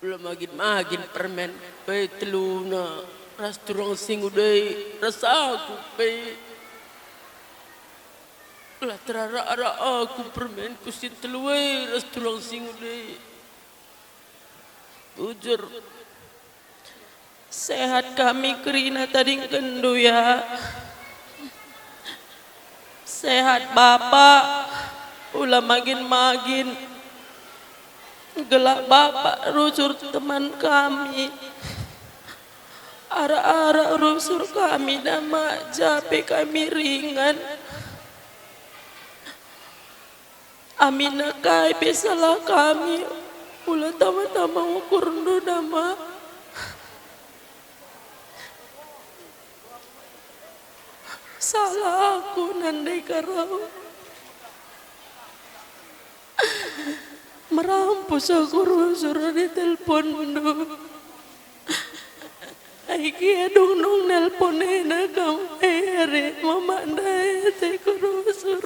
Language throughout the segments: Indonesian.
Ulah magin permen pe teluna ras turang sing udai rasa aku pe ulah terara aku permen kusit telue ras turang sing udai bujur sehat kami kerina tading kendu ya sehat bapak ulah magin gelak bapak rusur teman kami ara-ara rusur kami nama jape kami ringan amina kai pesalah kami ulah tama-tama ukur nama salah aku nandai karau merampus aku rusur di telepon Aiki adung nelpon ena kamu ere mama ndai te kurusur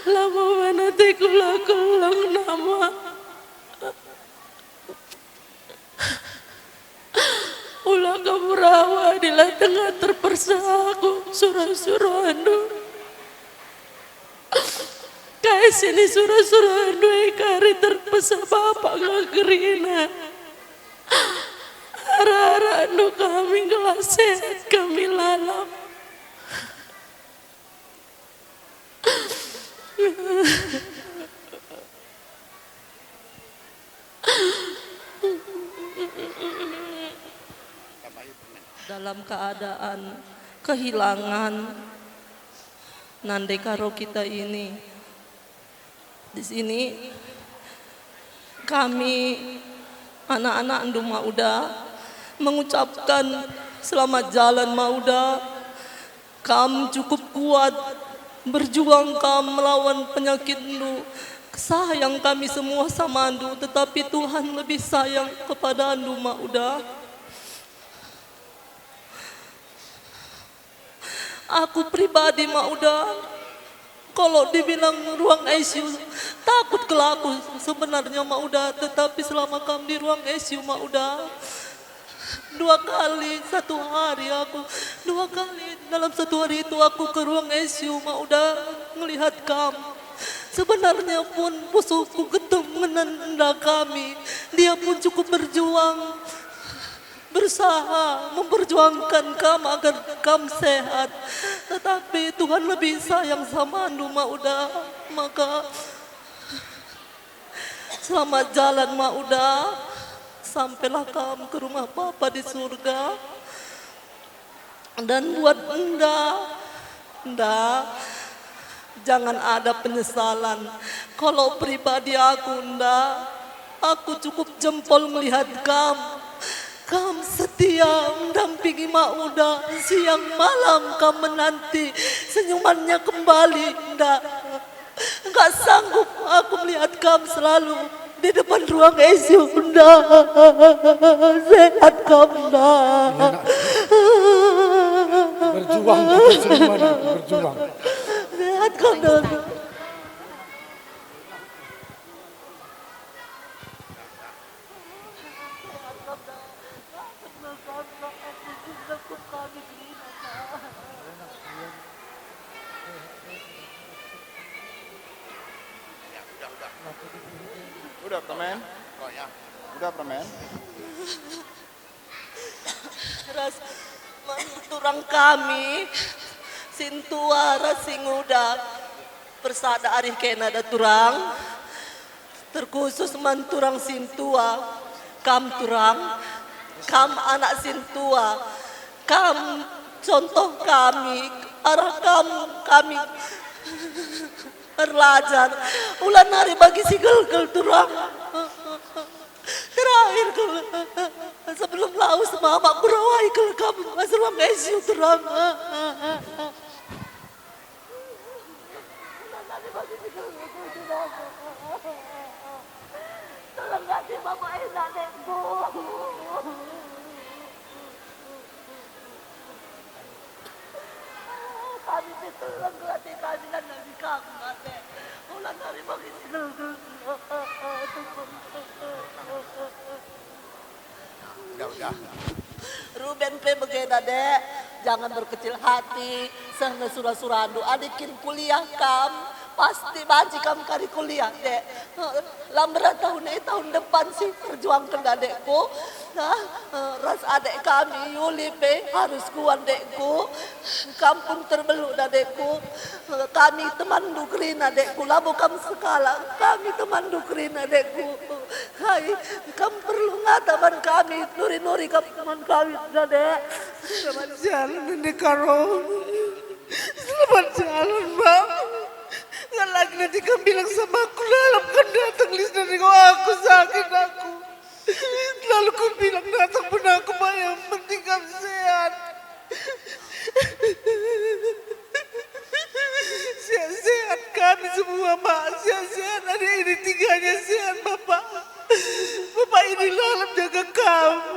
lama mana te kulang nama ulah kamu rawa di tengah terpersa aku surah anu kayak sini surah anu kari terpesa bapak ngagerina ara-ara anu kami gelas sehat kami lalap dalam keadaan kehilangan nandai karo kita ini di sini kami anak-anak Andu Mauda mengucapkan selamat jalan Mauda. Kam cukup kuat berjuang kam melawan penyakit Andu. Sayang kami semua sama Andu, tetapi Tuhan lebih sayang kepada Andu Mauda. Aku pribadi Mauda, kalau dibilang ruang ICU takut kelaku sebenarnya Mauda, tetapi selama kami di ruang ICU Mauda 2 kali satu hari dalam satu hari itu aku ke ruang ICU Mauda ngelihat kamu. Sebenarnya pun musuhku ketemu menanda kami, dia pun cukup berjuang berusaha memperjuangkan kamu agar kamu sehat, tetapi Tuhan lebih sayang sama Andu Mauda. Maka selamat jalan Mauda, sampailah kamu ke rumah Bapa di surga. Dan buat Enda, jangan ada penyesalan. Kalau pribadi aku Enda, aku cukup jempol melihat kamu. Kamu setia mendampingi Mauda, siang malam kamu menanti senyumannya kembali. Enggak sanggup aku melihat kamu selalu di depan ruang ICU. Sehat kamu. Berjuang untuk senyuman, berjuang. Sehat kamu. Udah permen? Oh ya. Udah permen? Ras turang kami sintua rasinguda persada arih kena ada turang terkhusus manturang sintua kam turang kam anak sintua kam contoh kami arah kami belajar ulan hari bagi si gel turang terakhir sebelum laus mama kurawai kalau kamu masuk ruang ICU turang tolong kasih bapak enak nekku kami ditolong kasih kami dan nabi kamu mate ulang hari bagi si gel Udah. Ruben pe begena dek, jangan berkecil hati. Sana surah-surah adikin kuliah kam, pasti baji kam kari kuliah dek. Lamberan tahun depan sih perjuangkan adekku. Ras adek kami Yuli pe harus kuat dekku. Kampung terbeluk adekku. Kami teman dukrin adekku, labu kam sekala. Kami teman dukrin adekku. Hai, kamu perlu ngataban kami, nuri-nuri kapan kami adek. Selamat jalan Nenek Karo. Selamat jalan bang. Nggak lagi nanti kamu bilang sama aku dalam kan datang list dari aku sakit aku. Lalu kau bilang datang pun aku bang yang penting kamu sehat. Sehat-sehat kami semua mak. Sehat-sehat ada ini tiganya sehat bapak. Bapak ini lalam jaga kamu.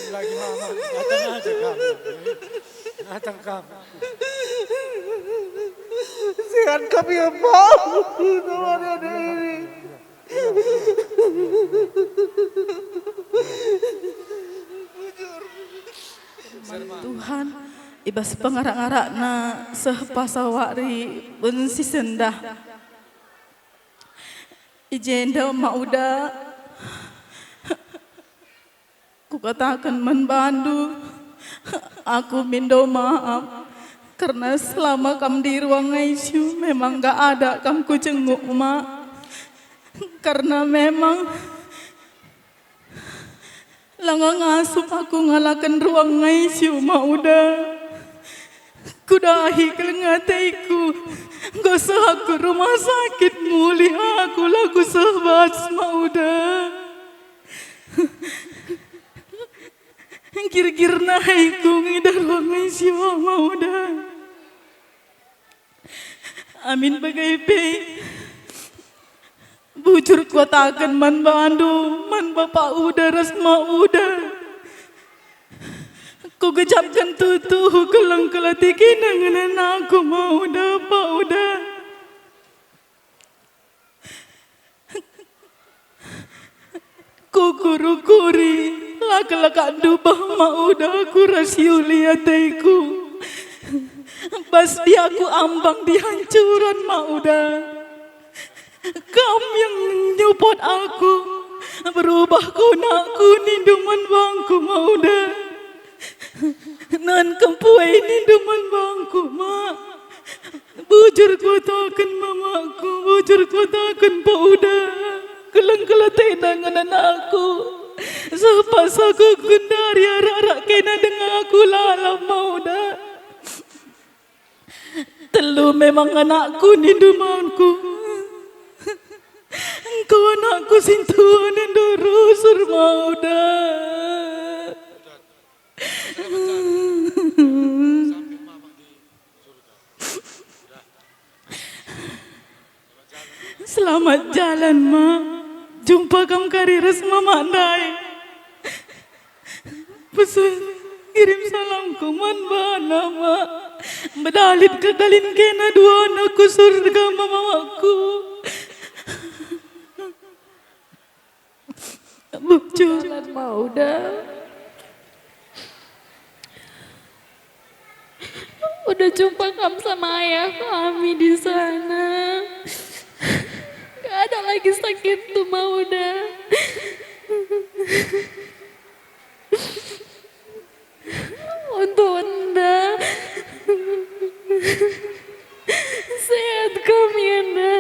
Lagi mama, datang aja kamu. Datang kamu. Sehat kami ya Pak. Sama ada ini. Tuhan, ibas pengarak-arak na sehpasawari bensi sendah. Ijenda mauda, ku katakan membantu, aku minta maaf. Karena selama kamu di ruang ICU memang gak ada kamu ku jenguk mak. Karena memang langgang ngasup aku ngalakan ruang ICU mak udah. Kudahi kelengataiku, gak usah aku rumah sakit muli aku lagu sahabat mak udah. Kir-kir naik ku ngidar ruang ICU mak udah. Amin bagai pe. Bujur kuatakan man bandu, man bapak udah rasma udah. Ku gejapkan tutuh kelang kelatikin dengan aku mau udah pak udah. Ku kuru-kuri, laka-laka dubah mau udah aku rasio lihataiku. Pas dia aku ambang di hancuran mak udah. Kamu yang nyupot aku, berubah kunakku ninduman bangku mak udah. Nan kempuai ninduman bangku mak. Bujur kotakan mamaku, bujur kotakan pak udah. Kelang-kelatai dengan aku. Sepas aku gendari arak-arak kena dengan aku lalam mak udah. Telu memang anakku nindumanku. Engkau anakku sintuan yang dorusur mau dah. Selamat jalan mak. Jumpa kamu kari resma mandai. Pesan kirim salamku man bana mak. Bedalit kedalin kena dua anakku surga mamaku. Bujur mau dah. Udah jumpa kamu sama ayah kami di sana. Gak ada lagi sakit tuh mau udah. Untuk anda. Sehat kami anda.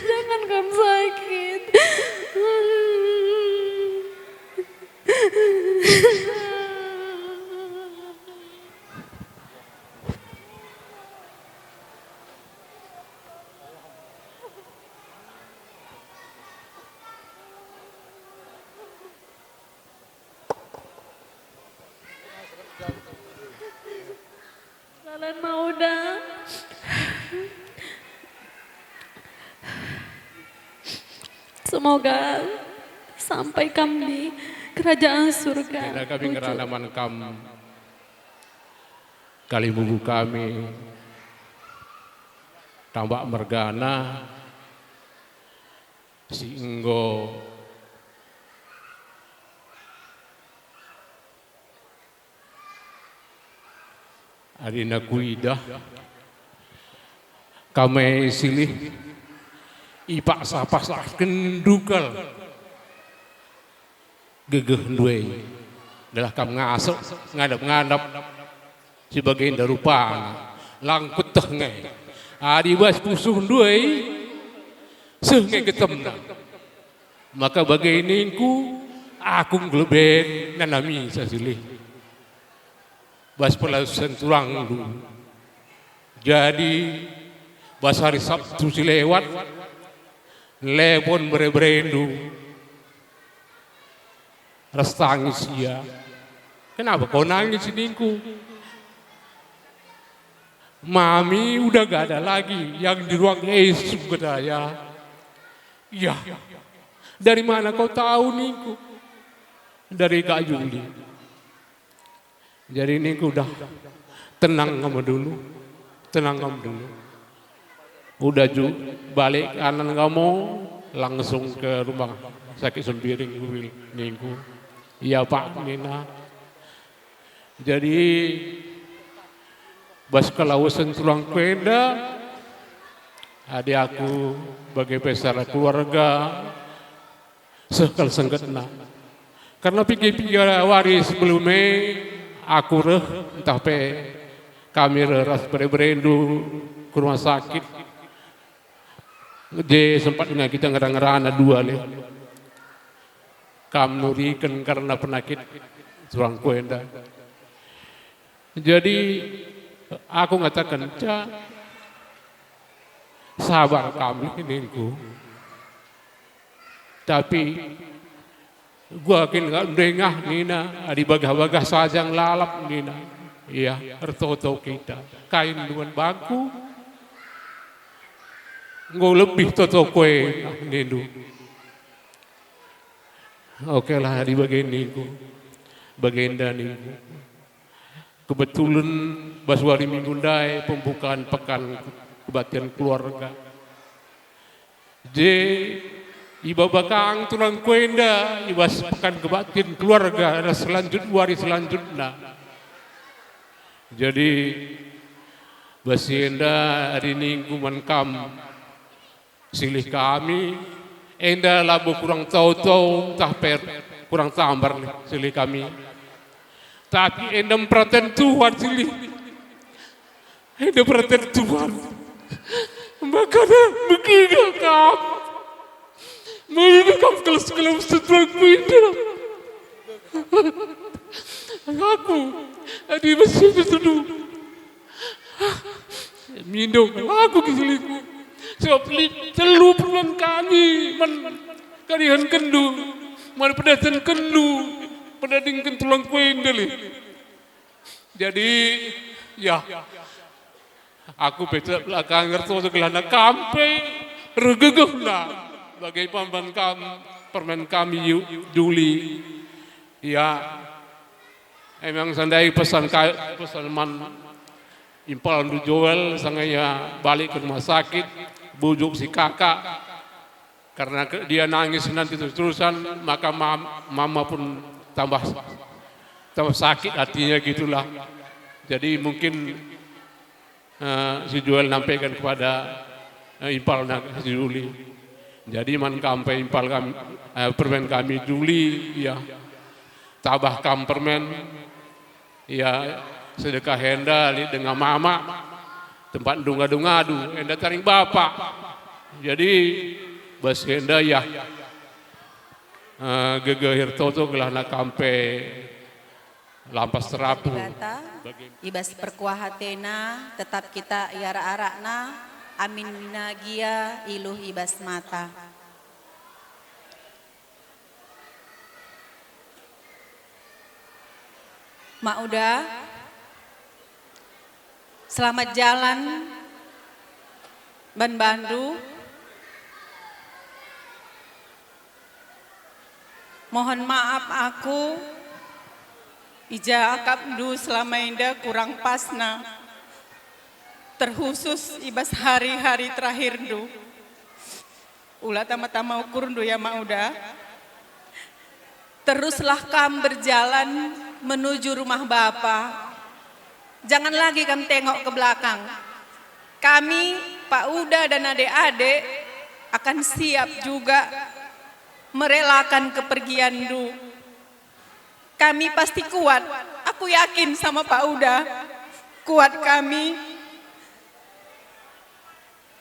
Jangan kamu sakit. Jalan mau dah. Semoga sampai kamu di kerajaan surga. Bila kami ngeralaman kamu, kali bubu kami, tambak mergana, si Enggo, Adina Kuida, kami silih ipak sapas kendukal gegeh duwe adalah kam ngasuk ngadap-ngadap sebagai darupan langkut teh ngai adi bas pusuh duwe seuh ngai ketemna maka bagai ningku aku ngleben nanami sasilih bas pelausan turang dulu jadi bas hari Sabtu si lewat lepon berebrendu ras tangis ya. Kenapa kau nangis ningku? Mami udah gak ada lagi yang di ruang ICU katanya. Ya, dari mana kau tahu ningku? Dari Kak Juli. Jadi ningku udah tenang kamu dulu, tenang kamu dulu. Udah balik kanan kamu langsung ke rumah sakit Sembiring ningku. Iya Pak Nina. Jadi bas kelausan tulang kuenda adik aku bagi besar keluarga sekal senggetna. Karena pikir-pikir waris sebelumnya aku reh entah pe kami ras berendu ke rumah sakit. Dia sempat dengan kita ngerang-ngerang dua le. Kam nurikan karena penyakit tulang kuenda. Jadi aku ngatakan sabar kami ningku. Tapi gua akan nggak dengah Nina, di bagah-bagah sajang lalap Nina. Iya, ertoto kita. Kain luan bangku, nggak lebih toto kue Nindu. Oke lah di bagian niku, bagian niku. Kebetulan Baswari Mingundai pembukaan pekan kebaktian keluarga. Iba bakang tulang kuenda, ibas pekan kebaktian keluarga ada wari selanjutnya. Jadi basienda hari minggu mankam silih kami. Enda labu kurang tahu-tahu tahper kurang tambar silih kami. Tapi enda perhatian Tuhan silih. Enda perhatian Tuhan. Makanya begini kam. Begini kam kalau setelah kuida. Aku adi masih berseduh. Mindong aku kesilihku. Sebab telu perluan kami kalian kendu mana pedatan kendu pedadingkan tulang kuendeli. Jadi ya aku betul belakang ngerti kelana kampe regegeh na bagai pamban kami permen kami Juli ya emang sandai pesan man impal du Joel sangaya balik ke rumah sakit bujuk si kakak karena dia nangis nanti terus-terusan maka mama pun tambah sakit hatinya gitulah. Jadi mungkin si Joel nampaikan kepada impal si Juli. Jadi man kampai impal kami permen kami Juli ya tabah kam permen ya sedekah henda dengan mama tempat dunga-dungadu henda taring bapak. Jadi bas henda ya gegehir toto gelahna kampe lampas terapu ibas perkuahatena tetap kita iara-arakna amin minagia iluh ibas mata. Mak udah selamat jalan Ban Bandu. Mohon maaf aku ija akapdu selama indah kurang pasna. Terkhusus ibas hari-hari terakhir du. ulah tama-tama ukur ya Mauda. Teruslah kam berjalan menuju rumah Bapa. Jangan lagi kam tengok ke belakang. Kami, Pak Uda dan adik-adik akan siap juga merelakan kepergian Du. Kami pasti kuat. Aku yakin sama Pak Uda. Kuat kami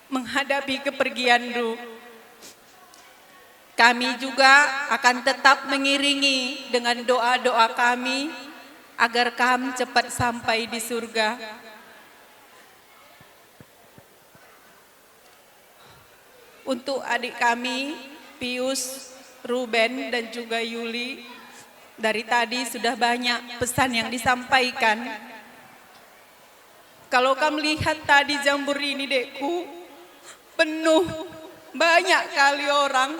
menghadapi kepergian Du. Kami juga akan tetap mengiringi dengan doa-doa kami agar kami cepat sampai di surga. Untuk adik kami, Pius, Ruben, dan juga Yuli, dari tadi sudah banyak pesan yang disampaikan. Kalau kamu lihat tadi jambur ini, Dekku, penuh, banyak kali orang.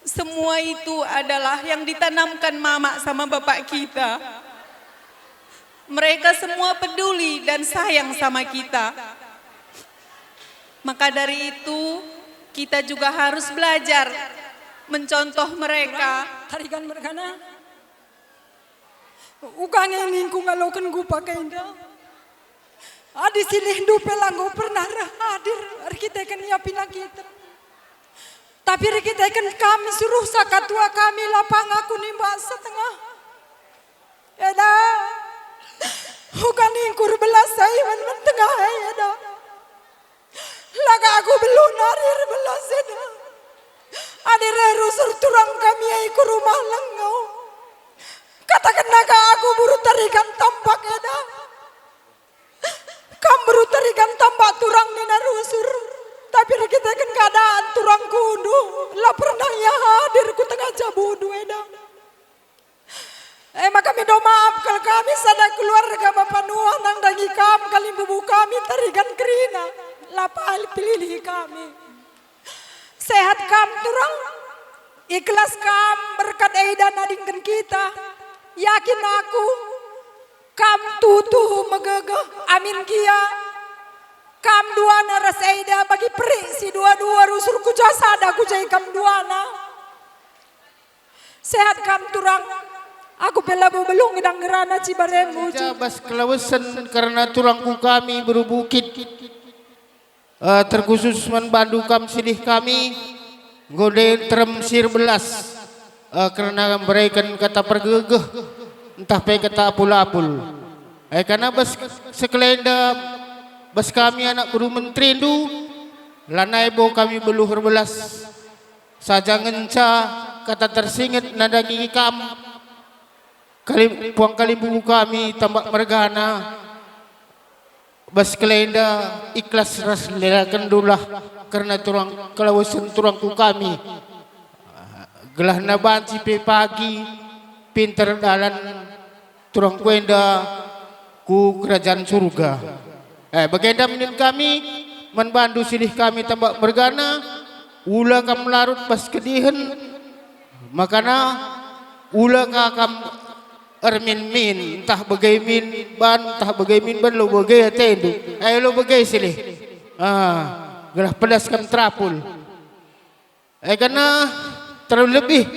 Semua itu adalah yang ditanamkan mama sama bapak kita. Mereka semua peduli dan sayang sama kita. Maka dari itu kita juga harus belajar mencontoh mereka. Tarikan merkana. Ukang yang lingkung ngalokan gue pakai indah. Adi silih dupe langgo pernah hadir. Kita kan nyiapin kita. Tapi kita kan kami suruh sakatua kami lapang aku nimba setengah. Eda. Ukang lingkur belas saya mentengah eda. Laga aku belum narir belas eda. Adir rusur turang kami ke rumah langau. Katakan naga aku buru tarikan tampak eda. Kamu buru tarikan tampak turang nina rusur. Tapi kita kan keadaan turang kudu. Lah pernah ya hadir ku tengah jabudu eda. Maka minta maaf kalau kami sadar keluarga Bapak Nuah nang dagi kami kali bubu kami tarikan kerina. Lapal pilih kami. Sehat kam turang, ikhlas kam berkat Aida nadingkan kita. Yakin aku, kam tutuh megegeh, amin kia. Kam duana ras Aida bagi peri si dua-dua rusur ku jasada ku jai kam duana. Sehat kam turang, aku pelabu belum ngedang gerana cibaremu. Jabas kelawesan karena turangku kami berubukit. Terkhusus membantu kam silih kami ngode teremsir belas karena mereka kata pergegeh entah pe kata apul-apul karena bas sekelenda bas kami anak guru menteri du lanai bo kami beluhur belas saja ngenca kata tersinget nadangi kam kali puang kali buku kami tambak mergana bas kelenda ikhlas ras lelakan dulah karena turang kelawasan turangku kami gelah nabanci pe pagi pinter dalan turang kuenda ku kerajaan surga bagenda menin kami membantu silih kami tambak mergana ula kam larut bas kedihen makana ula kam Ermin min, entah bagai min ban, entah bagai min ban lo bagai atendu, lo bagai silih, gelah pedas kam trapul, karena terlebih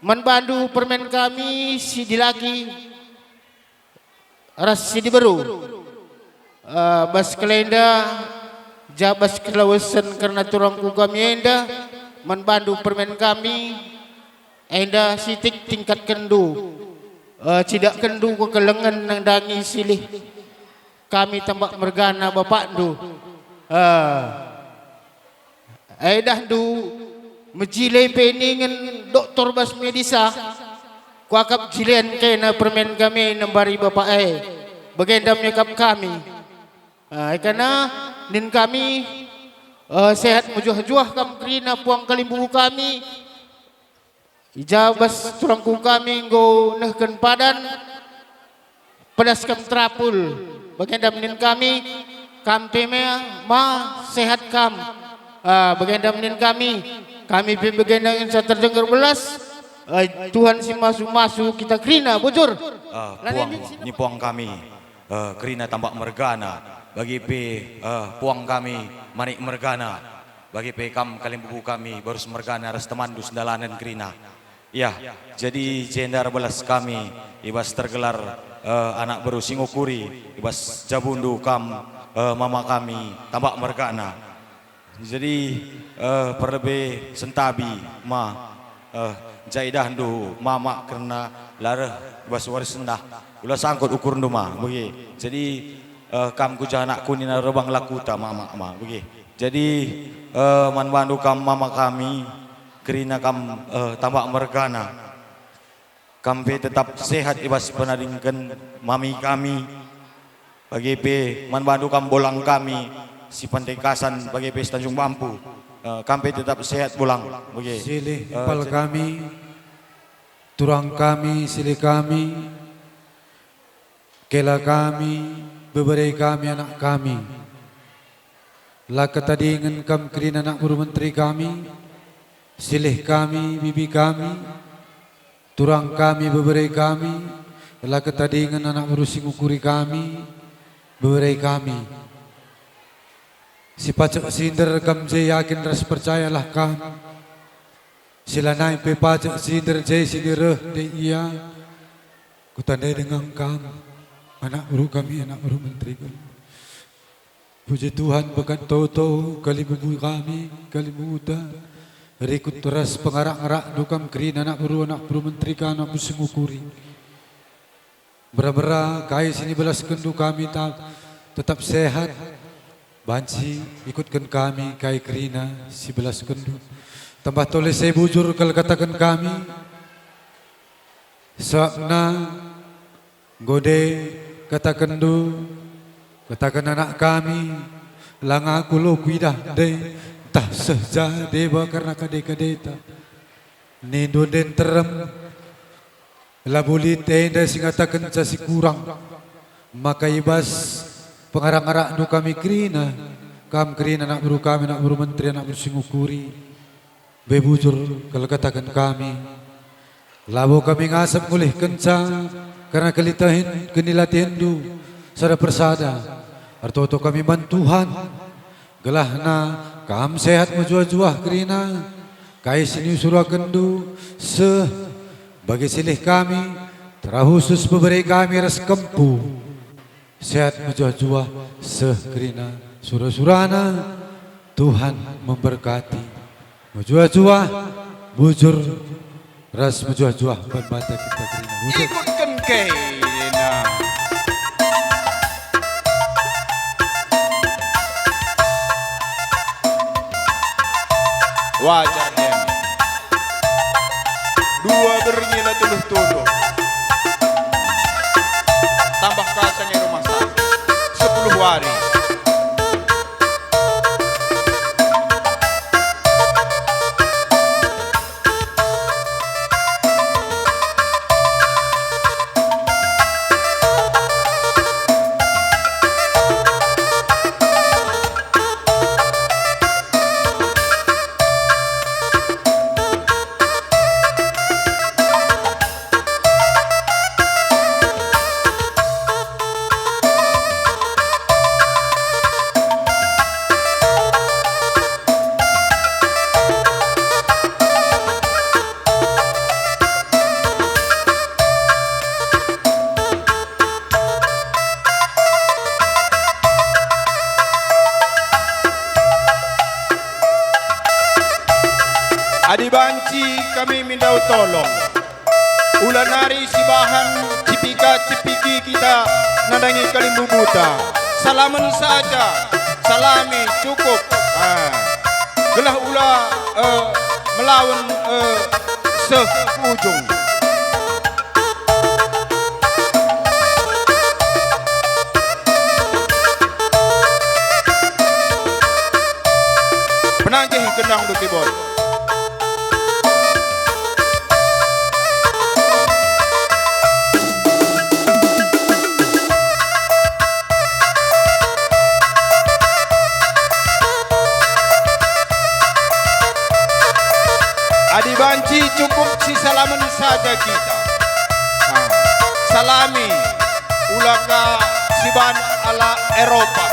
membantu permen kami si dilaki, ras si diberu, bas kelenda, jabas kelawasan karena turangku kami enda, membantu permen kami, enda sitik tingkat kendu. Cidak kendu ke kelengan nang dangi silih kami tambak mergana bapak du dah du mejile peningen doktor bas medisa kuakap jilen kena permen kami nembari bapak bagenda menyekap kami karena nin kami sehat mujuh-juah kam kerina puang kalimbu kami ijabas turangku kami go nehken padan pedas kam trapul bagenda menin kami kampe ma sehat kam bagenda menin kami pe bagenda insa terdengar belas Tuhan si masu kita kerina bujur puang ni puang kami kerina tambak mergana bagi pe puang kami manik mergana bagi pekam kalimbubu kami baru semergana ras temandu sendalanan kerina. Ya, jadi jendar belas kami ibas tergelar anak baru singokuri ibas jabundu kam mama kami tambak mergana. Jadi perlebih sentabi jaidah ndu mama karena lara ibas waris sendah ulah sangkut ukur nduma bagi. Jadi kam ku janakku ni rebang lakuta mama bagi. Jadi man bandu kam mama kami kerina kam tambak mergana. Kami tetap sehat ibas penadingkan mami kami bagi pe man bandu kam bolang kami si Pantai Kasan bagi pe Tanjung Bampu. Kami tetap sehat bolang bagi. Silih impal kami, turang kami, silih kami, kela kami, beberai kami, anak kami. Laka tadi ingin kam kerina anak guru menteri kami, silih kami, bibi kami, turang kami, beberai kami. Laka tadi ingin anak guru singukuri kami, beberai kami. Si pacak sinder kam je yakin ras percayalah kam. Sila naik pe pacak sinder je sidireh de iya. Kutandai dengan kam, anak guru kami, anak guru menteri kami. Puji Tuhan berkat toto kali bubu kami, kali muda. Rikut teras pengarak-arak dukam kerin anak guru menteri kami, anak musingukuri. Bera-bera kai sini belas kendu kami tetap sehat. Banci ikutkan kami kai kerina si belas kendu. Tambah toleh saya bujur kalau katakan kami. Sabna gode katakan du. Katakan anak kami. Langa kulo kuidah de. Tah sehja deba karena kade-kadeta. Nindo den terem. Labuli tenda singatakan casi kurang. Maka ibas pengarang-arang du kami kerina, kam kerina anak buru kami, anak buru menteri, anak buru singukuri, bebujur kalau katakan kami, labo kami ngasap ngulih kencang, karena kelitahin kenilatihan du, sada persada, arto kami bantuhan, gelahna, kam sehat menjuah-juah kerina, kai sini surah kendu, bagi silih kami, terahusus beberai kami ras kempu. Sehat menjuah-juah sekerina surah-surana Tuhan memberkati menjuah-juah bujur ras menjuah-juah mata kita kerina bujur. Ikutkan kena. Wajar dia. Dua bernila tuluh-tuluh. Tambah kasanya rumah sakit 10 hari. Adi banci kami mindau tolong. Ulanari sibahan cipika-cipiki kita nadangi kalimbu buta. Salaman saja, salami cukup. Gelah ula melawan seujung. Penanjih kendang du keyboard. Adi banci cukup si salaman saja kita. Salami ulaka siban ala Eropa.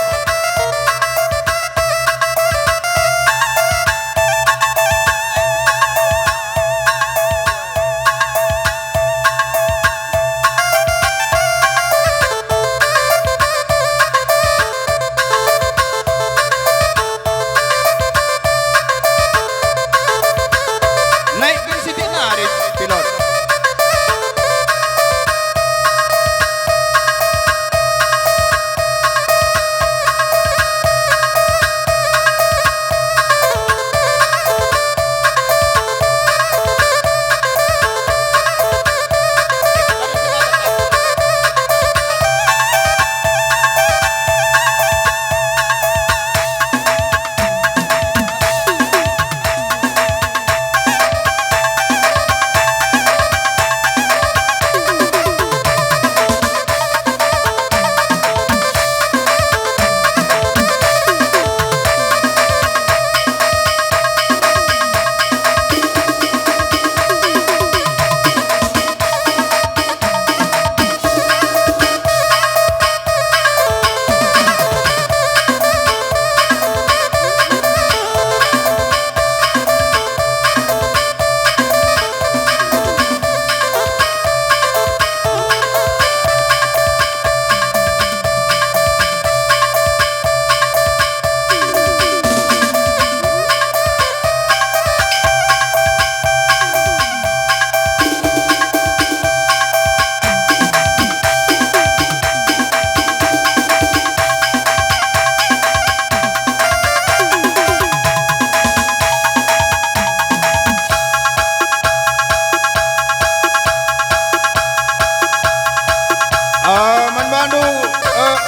Manbandu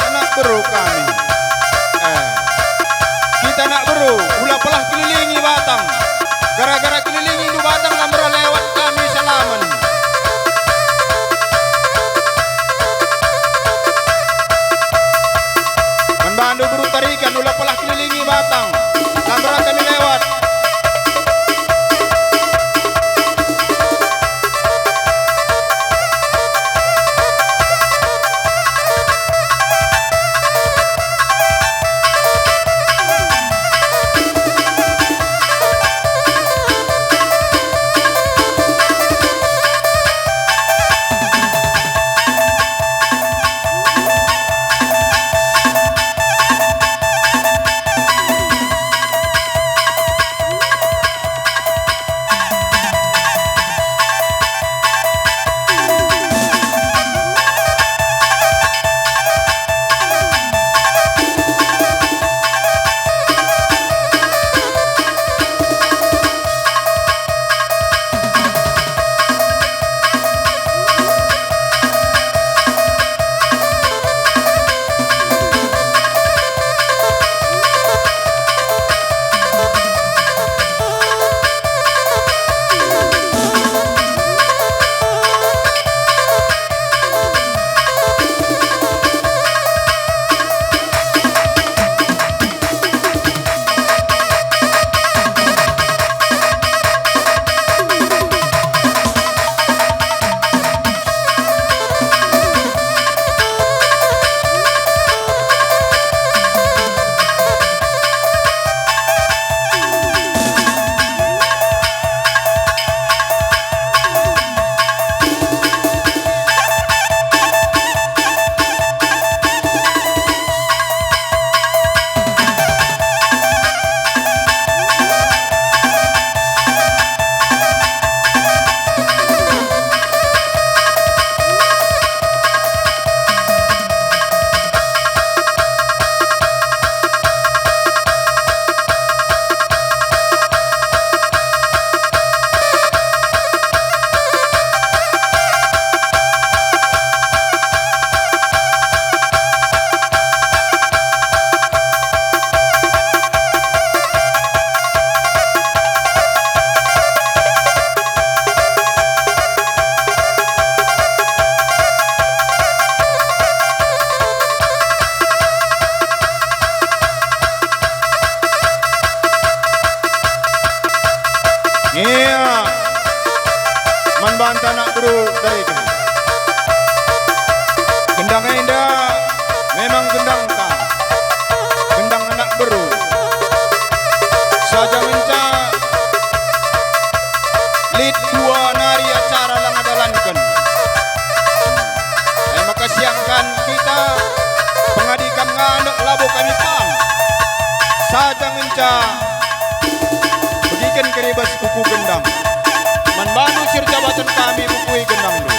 anak beru kami. Kita nak beru, ulah pelah kelilingi Batang. Gara-gara kelilingi du Batang lamra lewat kami salaman. Manbandu beru tarikan, ulah pelah kelilingi Batang. Lamra kami lewat. Manbanta nak beru dari kami. Gendang indah memang gendang tak. Gendang anak beru. Saja menca lid dua nari acara lang adalankan. Maka siangkan kita pengadikan nganak labu kami pang. Saja menca bagikan keribas kuku gendang. Manbandu sir jabatan kami bukui gendang dulu.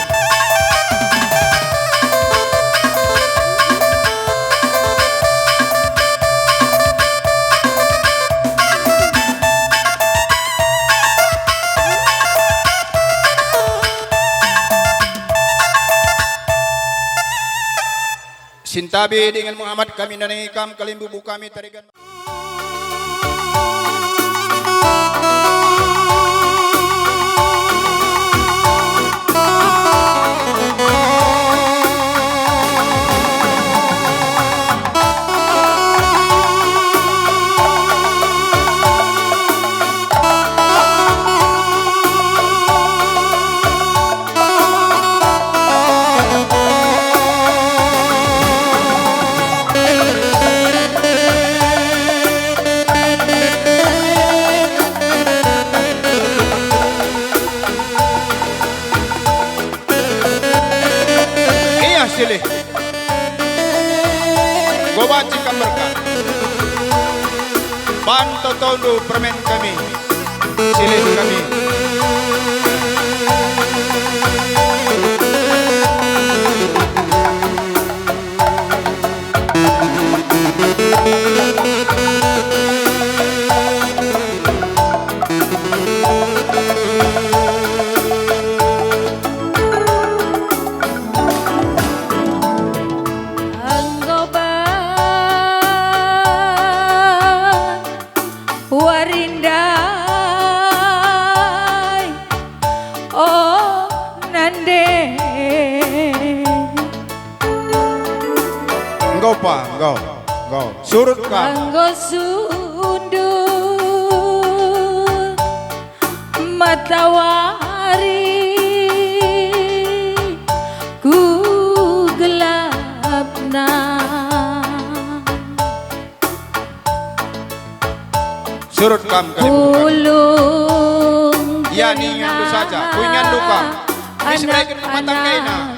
Sintabi dengan Muhammad kami dan ikam kalimbu kami tarikan. Silih gobat jika berkat bantu tondu permen kami silih kami Engkau pa, engkau. Surut kam. Anggo sundut matawari ku gelapna Surut kam kali bukan. ulung Ya ni nyandu saja. Ku nyandu kam. Mis mereka matang kaina.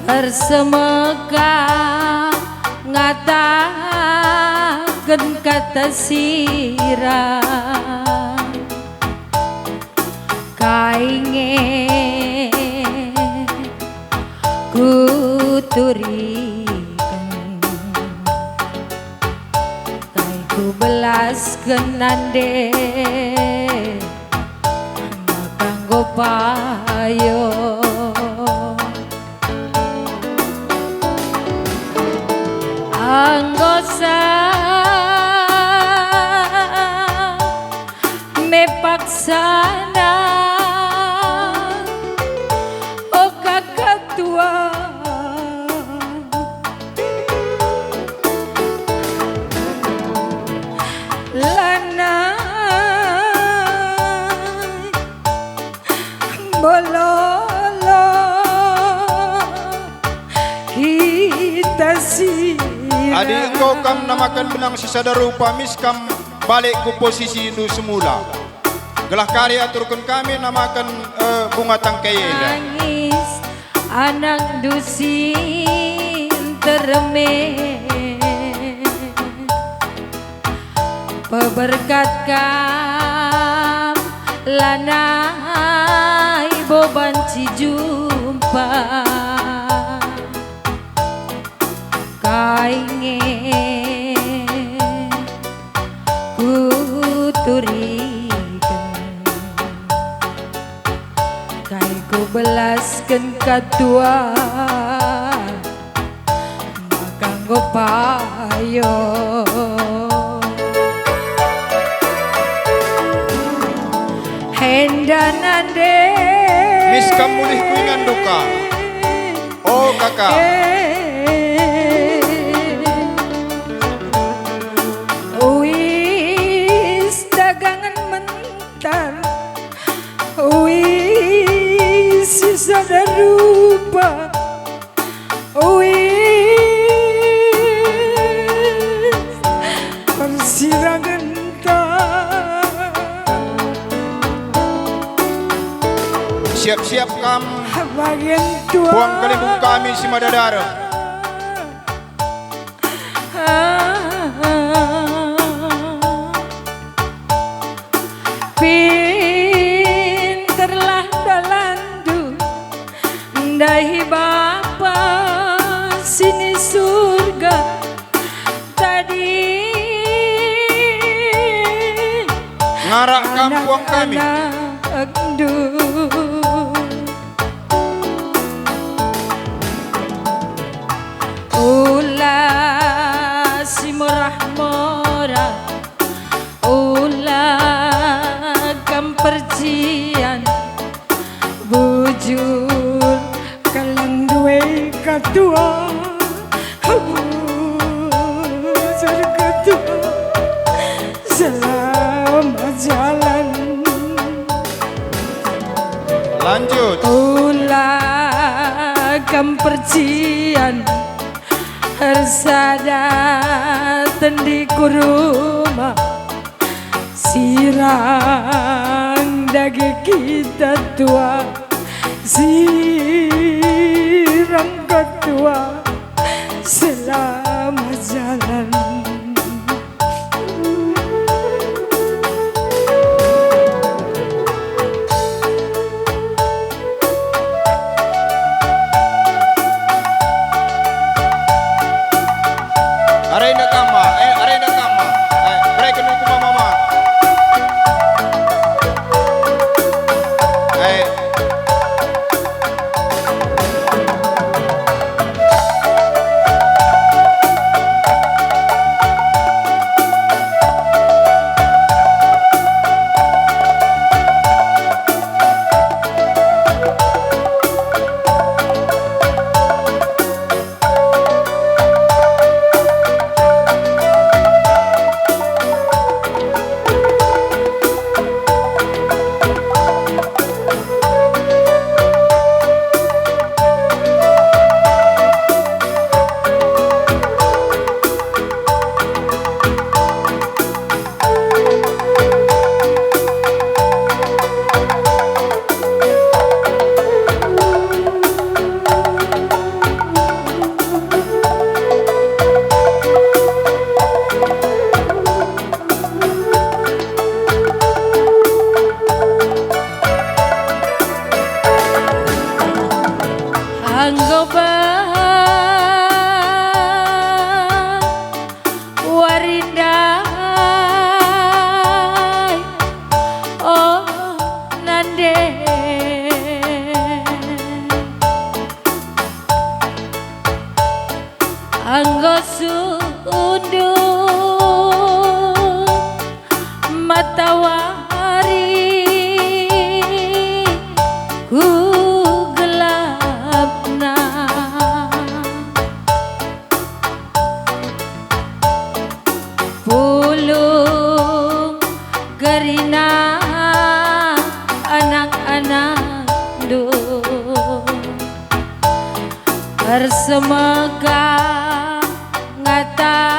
Bersemeka ngatakan kata sirah kainge kuturikan kai ku belaskeun nande makanggo payo anggosa mepaksana oh kakak tua lana bololo kita sih Adi engkau kam namakan benang sisa darupa mis kam balik ke posisi itu semula. Gelah kali aturkan kami namakan bunga tangkayela. Nangis anak dusin teremeh peberkat kam lanai boban jumpa kainge kuturikan kai ku belaskeun katua makanggo payo hendanande Mis kam mulih ku nyanduka. Oh kakak. Wis dagangan mentar wis sisa darupa wis persirangan Siap-siap kam bagian tua buang kalibung kami si Madadara. pinterlah dalandu dahi bapa sini surga tadi Ngarak kampung kami. Ulah si murah-murah ulah kam percian bujur kalang duwe katua bujur katua selamat jalan Lanjut. ulah kam percian Hersada tendi kuruma sirang dage kita tua sirang ketua selamat jalan Arena kama, mereka nunggu mama. Anggo ba warindai oh nande anggo sundu matawari ku gelapna pulung gerina anak-anak du bersemoga ngatakan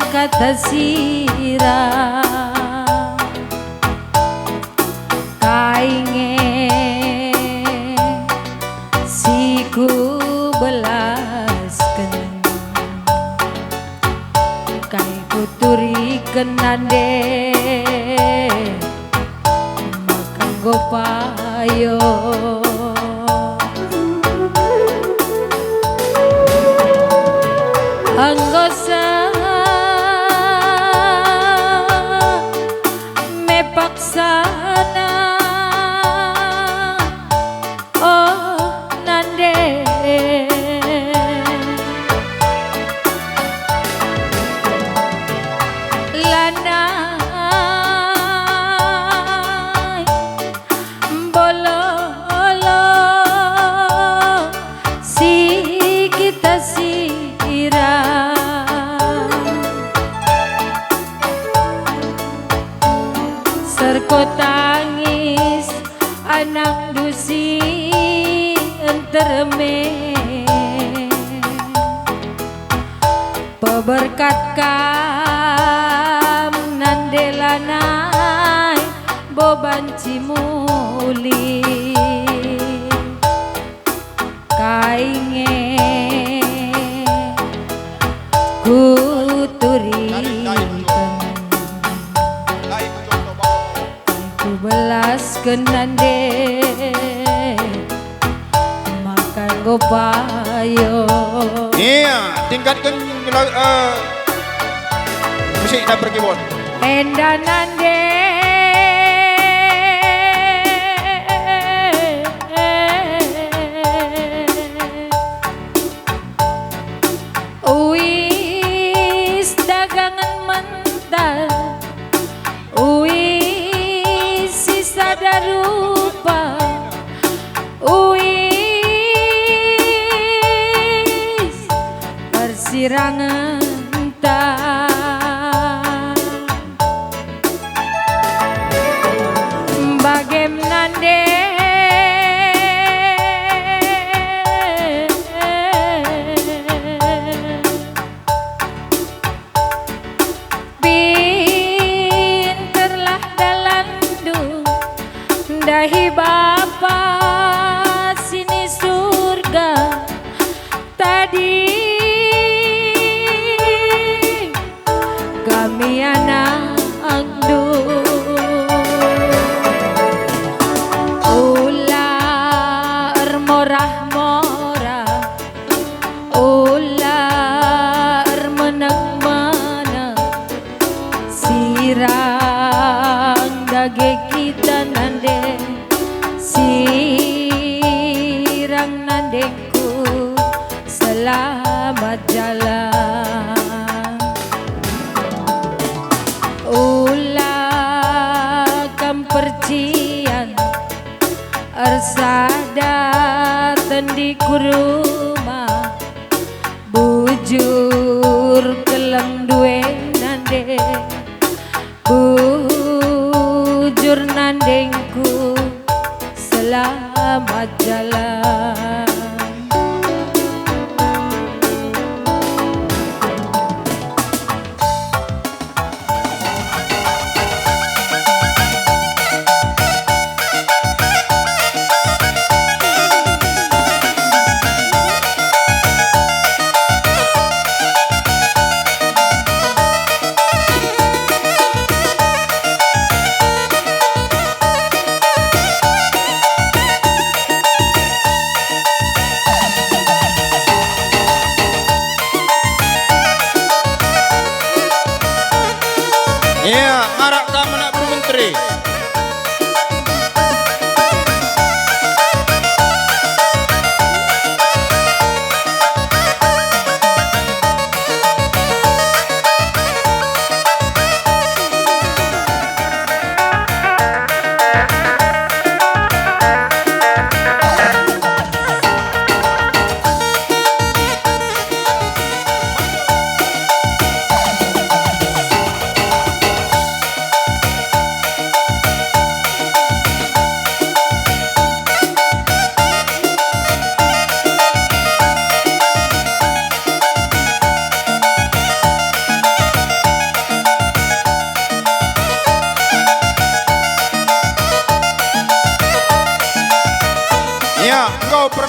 kata sirah kainge siku belasken kai kuturikeun nande makan gopayo anggosa mepaksana oh nande lanai bololo si kita sirah serko tangis anak dusi enterme peberkat kam nandelanai bobanci muli kainge kuturikan ku belaskeun nande makan gopayo Iya, tingkatkan musik dapur keyboard. enda nande uis dagangan mental uis sisa darupa uis persirangan bagem nande pinterlah dalandu dahi bapa sini surga tadi kami anak angdu ular morah-morah ular menang-menang sirang dage kita nande sirang nandeku selamat jalan ulah kam percian arsada tendi kuruma bujur keleng duwe nande bujur nandengku selamat jalan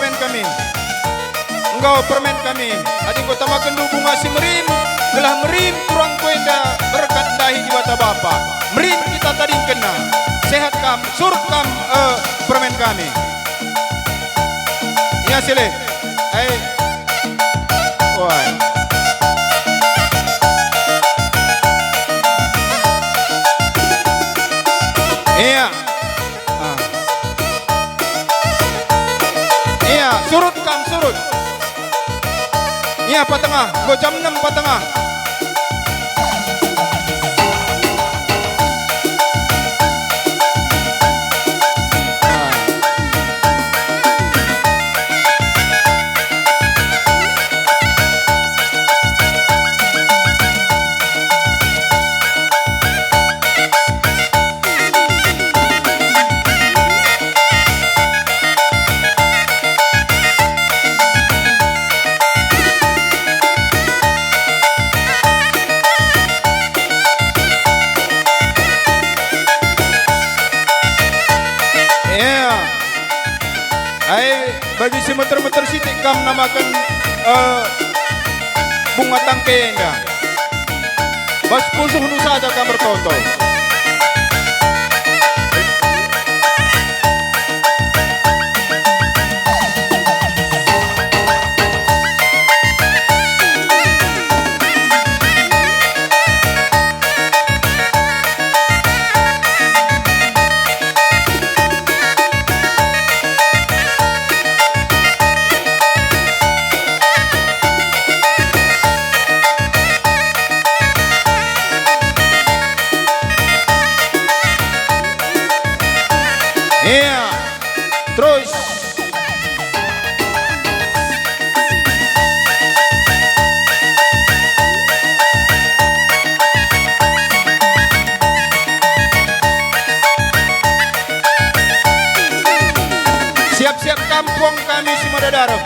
permen kami. Engkau permen kami. Adi kota makan bunga si merim. Gelah merim kurang kuenda berkat dahi di bata bapa. Merim kita tadi kena. Sehat kam, surut kam permen kami. Ya sile. Wah. Iya. Iya, surut kam, surut. Iya, patengah. Go jam 6 patengah. Bagi si meter-meter sitik kam namakan bunga tangkenda. Bas pusuh nu saja kam bertoto. Iya, terus siap-siap kampung kami si Madadaro.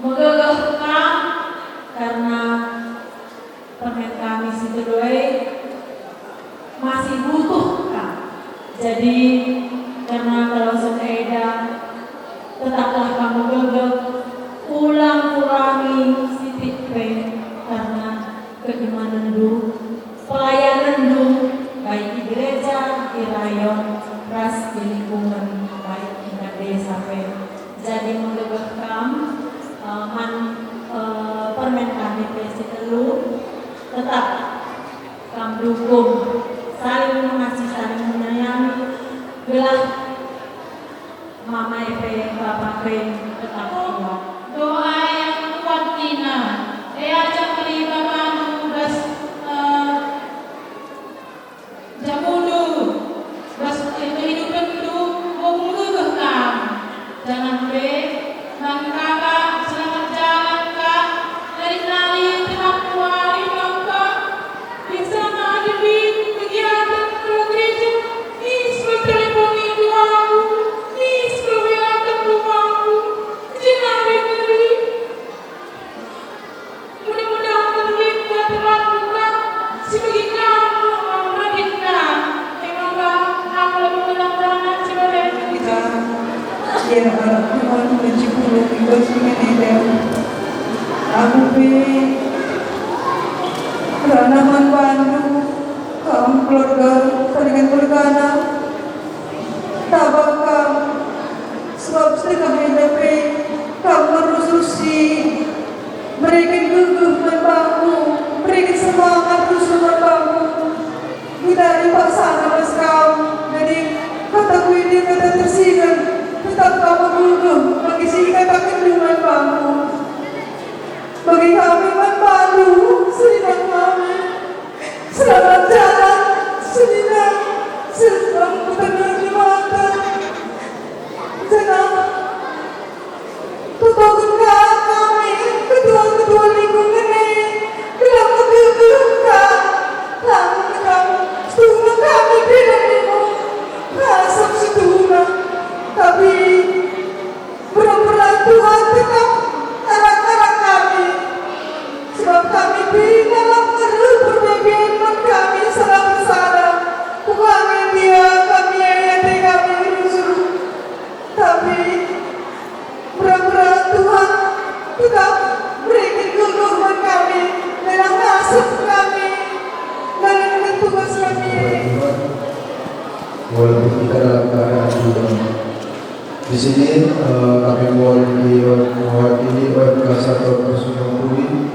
Menggegahkan karena permen kami si kedua masih butuhkan. Jadi karena kalau sekedar tetaplah kamu gegeh ulang kurangi sitik karena keimanan du pelayanan du baik di gereja, di rayon, ras di lingkungan baik tingkat desa. Jadi menggegahkan permen kami presi telu tetap kami dukung, saling mengasihi, saling menyayangi, gelah mama Epe, bapak Epe tetap sini kami mewakili OMK Satu Persunung Bumi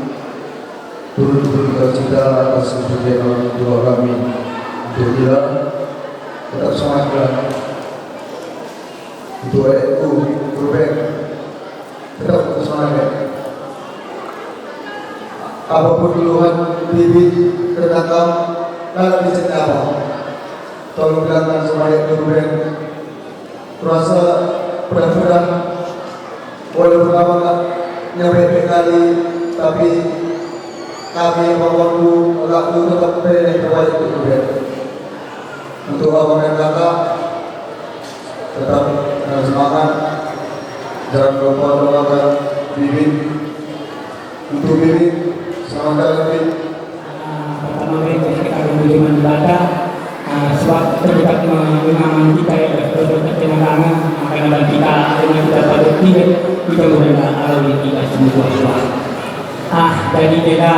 turut berduka cita atas kepergian orang tua kami. Untuk dia tetap semangat. Untuk adikku Ruben tetap semangat. Apapun keluhan bibit tertangkap dalam disendawa, tolong bilangkan sama Ruben. Rasa berat-berat walaupun awak nyampe kali, tapi kami waktu laku tetap beri yang terbaik untuk Ruben. Untuk abang dan kakak tetap semangat, jangan lupa doakan bibit. Untuk bibit semangat lagi. Pertama kita berkunjungan ibadah sebab terdekat mengaman kita ya berdoa kenangan akan kita dengan kita pada kita mudah alami kita semua. Jadi kita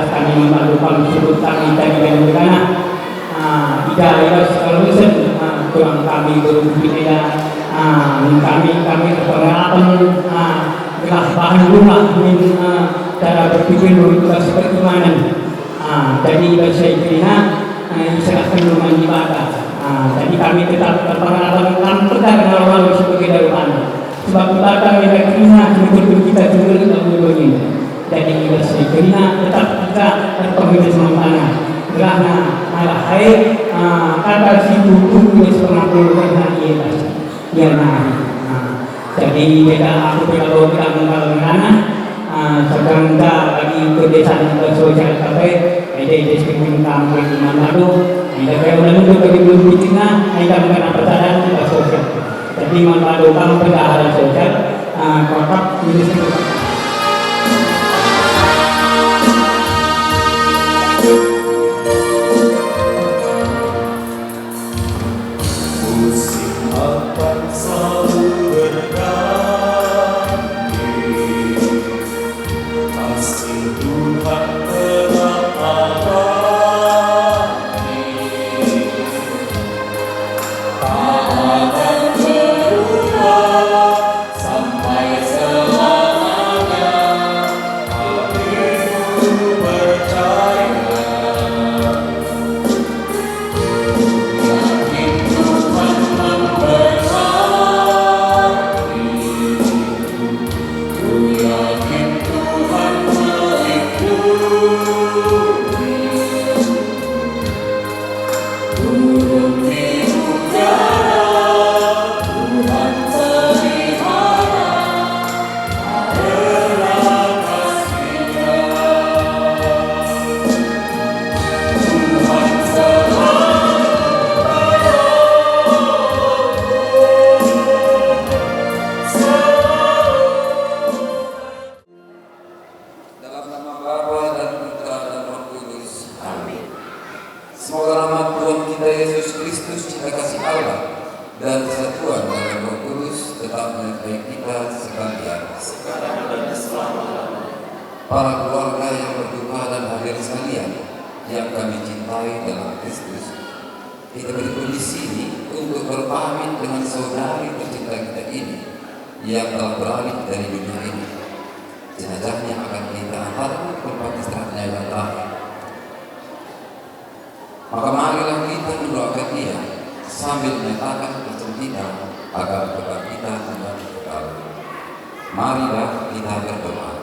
kami memaklumkan sebut kami tadi yang berkana tidak lewat solution kurang kami berbeda kami berpengalaman telah bahan rumah cara berpikir kita seperti mana. Jadi saya kira serahkan rumah ibadah. Jadi kami tetap berpengalaman perdagangan orang sebagai darungan. Sebab ibadah yang kena menurut kita juga ini. Jadi saya kira tetap kita berpengalaman semangat. Kerana malah hai kata situ tunggu setengah hari ya jadi kita aku kalau kita mengalami sedang lagi kedesaan sosial kafe ada deskripsi kamu di mana tu ada kayak menunggu bagi belum bikinnya ada bukan pertanyaan kita sosial jadi mana tu kamu perdagangan sosial kotak ini para keluarga yang berduka dan hadir sekalian yang kami cintai dalam Kristus. Kita berkumpul di sini untuk berpamit dengan saudari tercinta kita ini yang telah beralih dari dunia ini. Jenazahnya akan kita antar ke tempat istirahatnya yang terakhir. Maka marilah kita mendoakan dia sambil menyatakan pesan kita agar kebangkitan dan kekal. Marilah kita berdoa.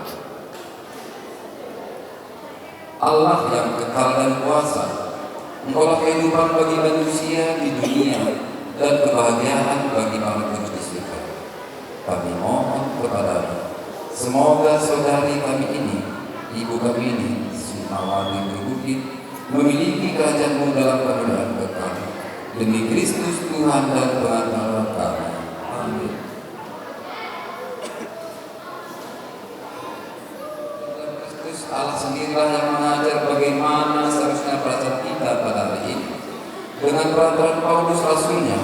Allah yang kekal dan kuasa, Engkaulah kehidupan bagi manusia di dunia dan kebahagiaan bagi para kudus kita. Kami mohon kepadamu, semoga saudari kami ini, ibu kami ini, Sunnawati Berbukit, memiliki kerajaan-Mu dalam kemuliaan kekal. Demi Kristus Tuhan dan pengantar kami. Amin. Allah sendirilah yang mengajar bagaimana seharusnya perasaan kita pada hari ini. Dengan peraturan Paulus Rasulnya,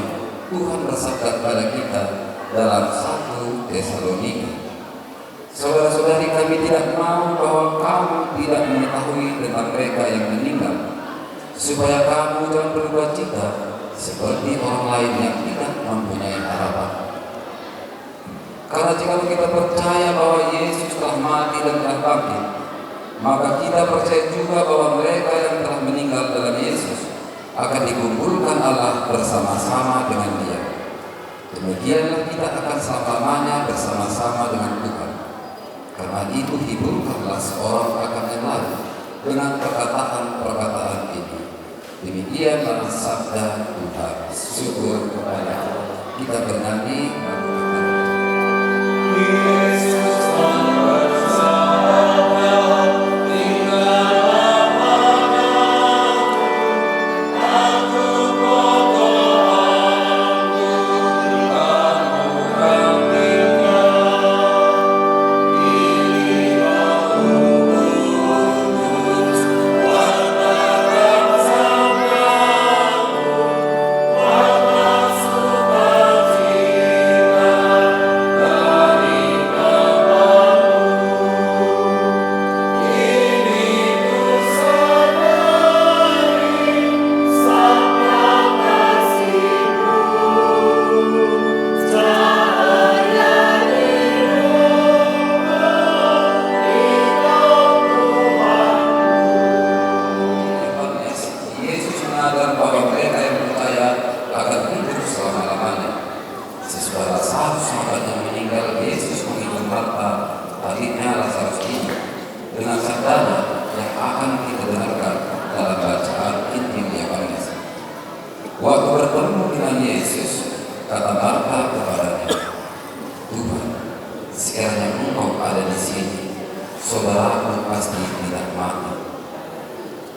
Tuhan bersabda kepada kita dalam 1 Tesalonika, saudara-saudari kami tidak mau bahwa kamu tidak mengetahui tentang mereka yang meninggal, supaya kamu jangan berduka cita seperti orang lain yang tidak mempunyai harapan. Karena jika kita percaya bahwa Yesus telah mati dan telah bangkit, maka kita percaya juga bahwa mereka yang telah meninggal dalam Yesus akan dikumpulkan Allah bersama-sama dengan Dia. Demikianlah kita akan selama-lamanya bersama-sama dengan Tuhan. Karena itu hiburkanlah seorang akan yang lain dengan perkataan-perkataan ini. Demikianlah sabda Tuhan. Syukur kepada Allah. Kita bernyanyi.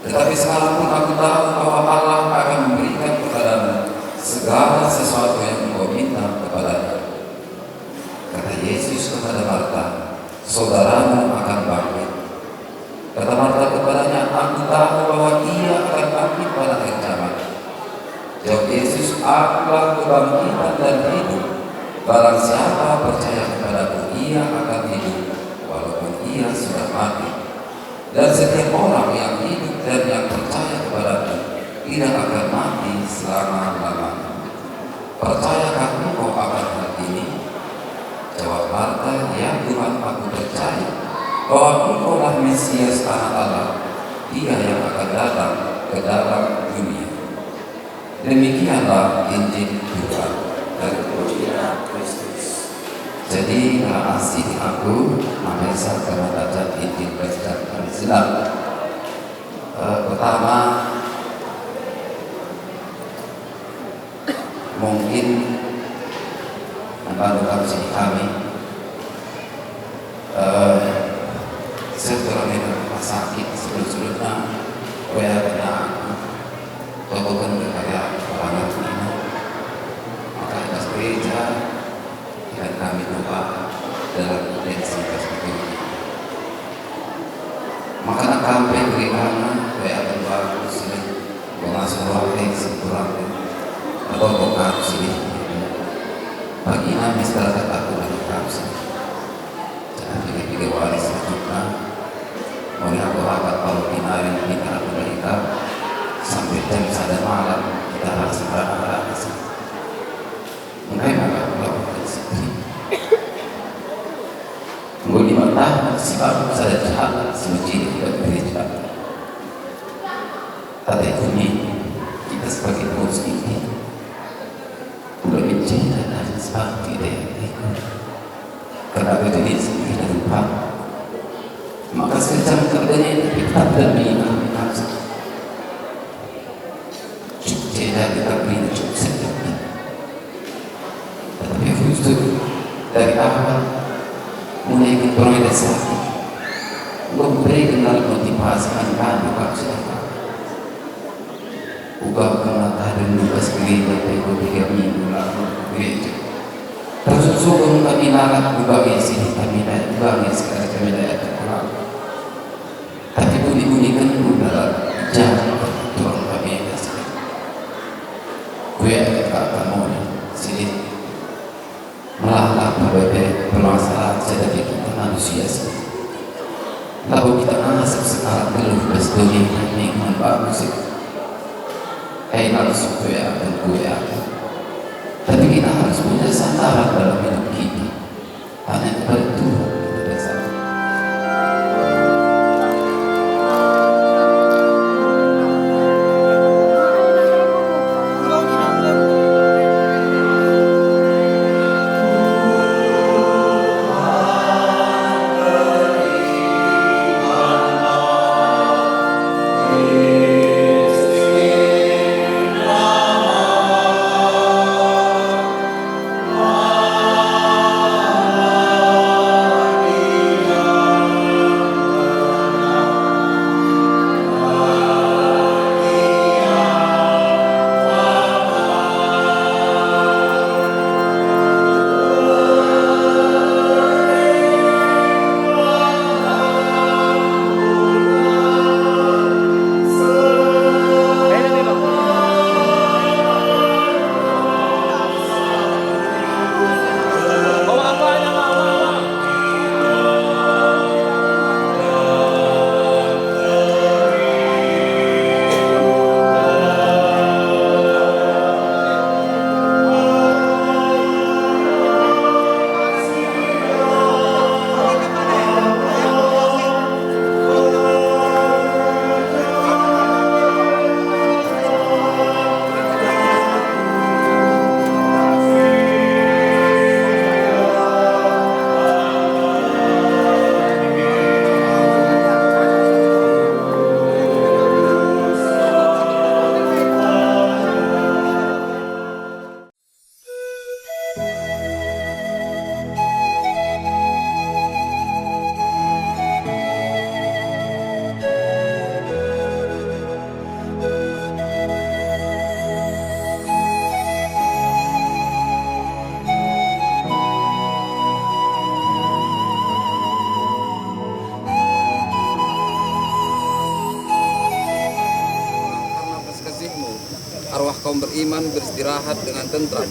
Tetapi sekalipun aku tahu bahwa Allah akan memberikan kepadamu segala sesuatu yang engkau minta kepadanya. Kata Yesus kepada Marta, saudaramu akan bangkit. Kata Marta kepadanya, aku tahu bahwa ia akan bangkit pada akhir zaman. Jawab Yesus, akulah kebangkitan dan hidup. Barang siapa percaya kepadaku, ia akan hidup walaupun ia sudah mati. Dan setiap orang yang hidup dan yang percaya kepadaku tidak akan mati selama-lamanya. Percayakah engkau akan hal ini? Jawab Marta, ya Tuhan, aku percaya bahwa engkaulah Mesias anak Allah, Dia yang akan datang ke dalam dunia. Demikianlah Injil Tuhan. Dari pujian Kristus. Jadi kalau asih aku memesa karena baca Injil Kristus Islam. Pertama, mungkin membantu kami kami setelah rumah sakit sebelum-sebelumnya saya kena tokokan berkarya banget ini, maka ada gereja dan kami doa dalam intensitas itu. Maka sampai bagaimana saya akan bagus ini mengasuh waktu sekurang atau bokap sini pagi ini misalnya aku lagi kapsi jangan pilih-pilih waris juga oleh aku rapat kalau kinarin kita aku mereka sampai jam 1 malam kita harus berangkat ke sini. Mungkin agak melakukan sendiri. Mungkin 5 tahun si baru saya jahat suci tidak gereja. Tapi ini kita sebagai bos ini belum mencintai dan seperti itu. Karena berdiri sendiri lupa. Maka secam kerjanya kita demi nafsu. Tidak kita beri cukup sedikit. Tetapi justru dari awal mulai ikut organisasi memberikan motivasi anak-anak kapsilakan. Ubah kemata dan lupas gereja pada 3 minggu lalu gereja. Terus suruh kami larat ubah sini kami dah ubah sekarang kami dah terpulang. Tapi bunyi-bunyikan dalam jalan Tuhan kami dah sekarang. Kue kata mau sini melalap berbagai permasalahan sedari kita manusia sendiri. Lalu kita nasib sekarang belum bersedia dengan bagus itu. Harus kue dan kue. Tapi kita harus punya santaran dalam hidup kita. kaum beriman beristirahat dengan tentram.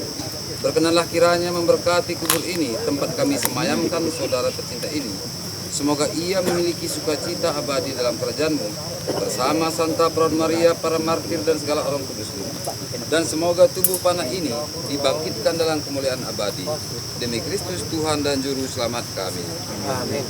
Berkenanlah kiranya memberkati kubur ini, tempat kami semayamkan saudara tercinta ini. Semoga ia memiliki sukacita abadi dalam kerajaan-Mu bersama Santa Peron Maria, para martir dan segala orang kudus-Mu. Dan semoga tubuh panah ini dibangkitkan dalam kemuliaan abadi. Demi Kristus Tuhan dan Juru Selamat kami. Amin.